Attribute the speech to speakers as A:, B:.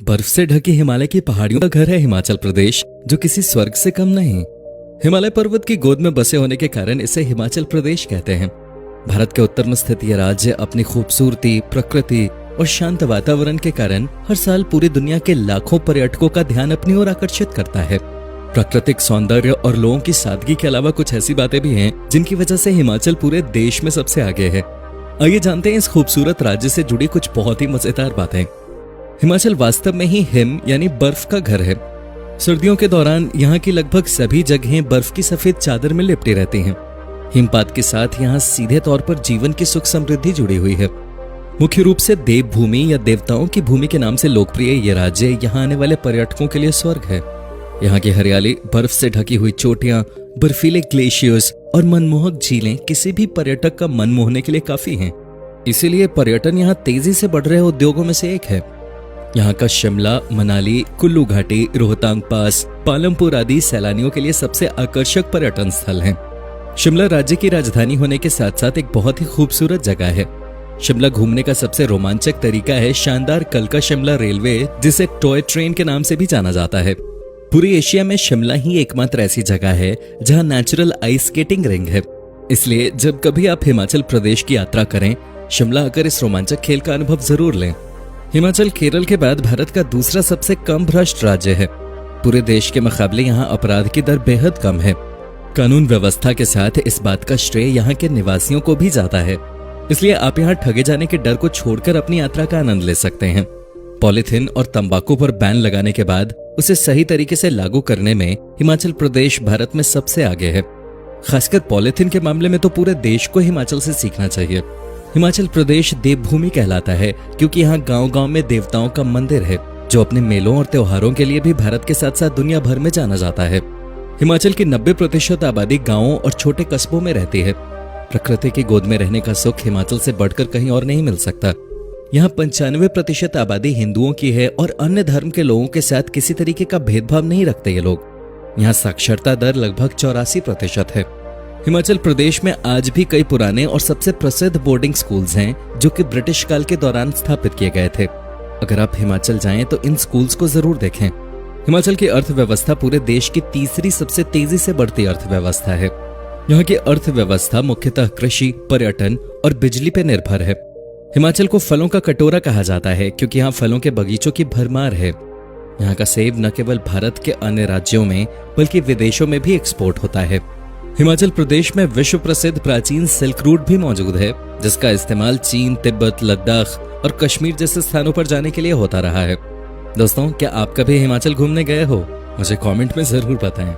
A: बर्फ से ढकी हिमालय की पहाड़ियों का घर है हिमाचल प्रदेश, जो किसी स्वर्ग से कम नहीं। हिमालय पर्वत की गोद में बसे होने के कारण इसे हिमाचल प्रदेश कहते हैं। भारत के उत्तर में स्थित यह राज्य अपनी खूबसूरती, प्रकृति और शांत वातावरण के कारण हर साल पूरी दुनिया के लाखों पर्यटकों का ध्यान अपनी ओर आकर्षित करता है। प्राकृतिक सौंदर्य और लोगों की सादगी के अलावा कुछ ऐसी बातें भी हैं जिनकी वजह से हिमाचल पूरे देश में सबसे आगे है। आइए जानते हैं इस खूबसूरत राज्य से जुड़ी कुछ बहुत ही मजेदार बातें। हिमाचल वास्तव में ही हिम यानी बर्फ का घर है। सर्दियों के दौरान यहाँ की लगभग सभी जगहें बर्फ की सफेद चादर में लिपटी रहती हैं। हिमपात के साथ यहाँ सीधे तौर पर जीवन की सुख समृद्धि जुड़ी हुई है। मुख्य रूप से देवभूमि या देवताओं की भूमि के नाम से लोकप्रिय ये राज्य यहाँ आने वाले पर्यटकों के लिए स्वर्ग है। यहाँ की हरियाली, बर्फ से ढकी हुई चोटियां, बर्फीले ग्लेशियर्स और मनमोहक झीलें किसी भी पर्यटक का मन मोहने के लिए काफी हैं। इसीलिए पर्यटन यहाँ तेजी से बढ़ रहे उद्योगों में से एक है। यहाँ का शिमला, मनाली, कुल्लू घाटी, रोहतांग पास, पालमपुर आदि सैलानियों के लिए सबसे आकर्षक पर्यटन स्थल हैं। शिमला राज्य की राजधानी होने के साथ साथ एक बहुत ही खूबसूरत जगह है। शिमला घूमने का सबसे रोमांचक तरीका है शानदार कलका शिमला रेलवे, जिसे टॉय ट्रेन के नाम से भी जाना जाता है। पूरी एशिया में शिमला ही एकमात्र ऐसी जगह है जहां नेचुरल आइस स्केटिंग रिंग है। इसलिए जब कभी आप हिमाचल प्रदेश की यात्रा करें, शिमला आकर इस रोमांचक खेल का अनुभव जरूर लें। हिमाचल केरल के बाद भारत का दूसरा सबसे कम भ्रष्ट राज्य है। पूरे देश के मुकाबले यहाँ अपराध की दर बेहद कम है। कानून व्यवस्था के साथ इस बात का श्रेय यहाँ के निवासियों को भी जाता है। इसलिए आप यहाँ ठगे जाने के डर को छोड़कर अपनी यात्रा का आनंद ले सकते हैं। पॉलिथीन और तंबाकू पर बैन लगाने के बाद उसे सही तरीके से लागू करने में हिमाचल प्रदेश भारत में सबसे आगे है। खासकर पॉलिथीन के मामले में तो पूरे देश को हिमाचल से सीखना चाहिए। हिमाचल प्रदेश देवभूमि कहलाता है क्योंकि यहाँ गांव-गांव में देवताओं का मंदिर है, जो अपने मेलों और त्योहारों के लिए भी भारत के साथ साथ दुनिया भर में जाना जाता है। हिमाचल की 90% आबादी गांवों और छोटे कस्बों में रहती है। प्रकृति की गोद में रहने का सुख हिमाचल से बढ़कर कहीं और नहीं मिल सकता। यहाँ 95% आबादी हिंदुओं की है और अन्य धर्म के लोगों के साथ किसी तरीके का भेदभाव नहीं रखते ये लोग। यहाँ साक्षरता दर लगभग 84% है। हिमाचल प्रदेश में आज भी कई पुराने और सबसे प्रसिद्ध बोर्डिंग स्कूल्स हैं, जो कि ब्रिटिश काल के दौरान स्थापित किए गए थे। अगर आप हिमाचल जाएं तो इन स्कूल्स को जरूर देखें। हिमाचल की अर्थव्यवस्था पूरे देश की तीसरी सबसे तेजी से बढ़ती अर्थव्यवस्था है। यहाँ की अर्थव्यवस्था मुख्यतः कृषि, पर्यटन और बिजली पर निर्भर है। हिमाचल को फलों का कटोरा कहा जाता है क्योंकि यहाँ फलों के बगीचों की भरमार है। यहाँ का सेब न केवल भारत के अन्य राज्यों में बल्कि विदेशों में भी एक्सपोर्ट होता है। हिमाचल प्रदेश में विश्व प्रसिद्ध प्राचीन सिल्क रूट भी मौजूद है, जिसका इस्तेमाल चीन, तिब्बत, लद्दाख और कश्मीर जैसे स्थानों पर जाने के लिए होता रहा है। दोस्तों, क्या आप कभी हिमाचल घूमने गए हो? मुझे कमेंट में जरूर बताएं।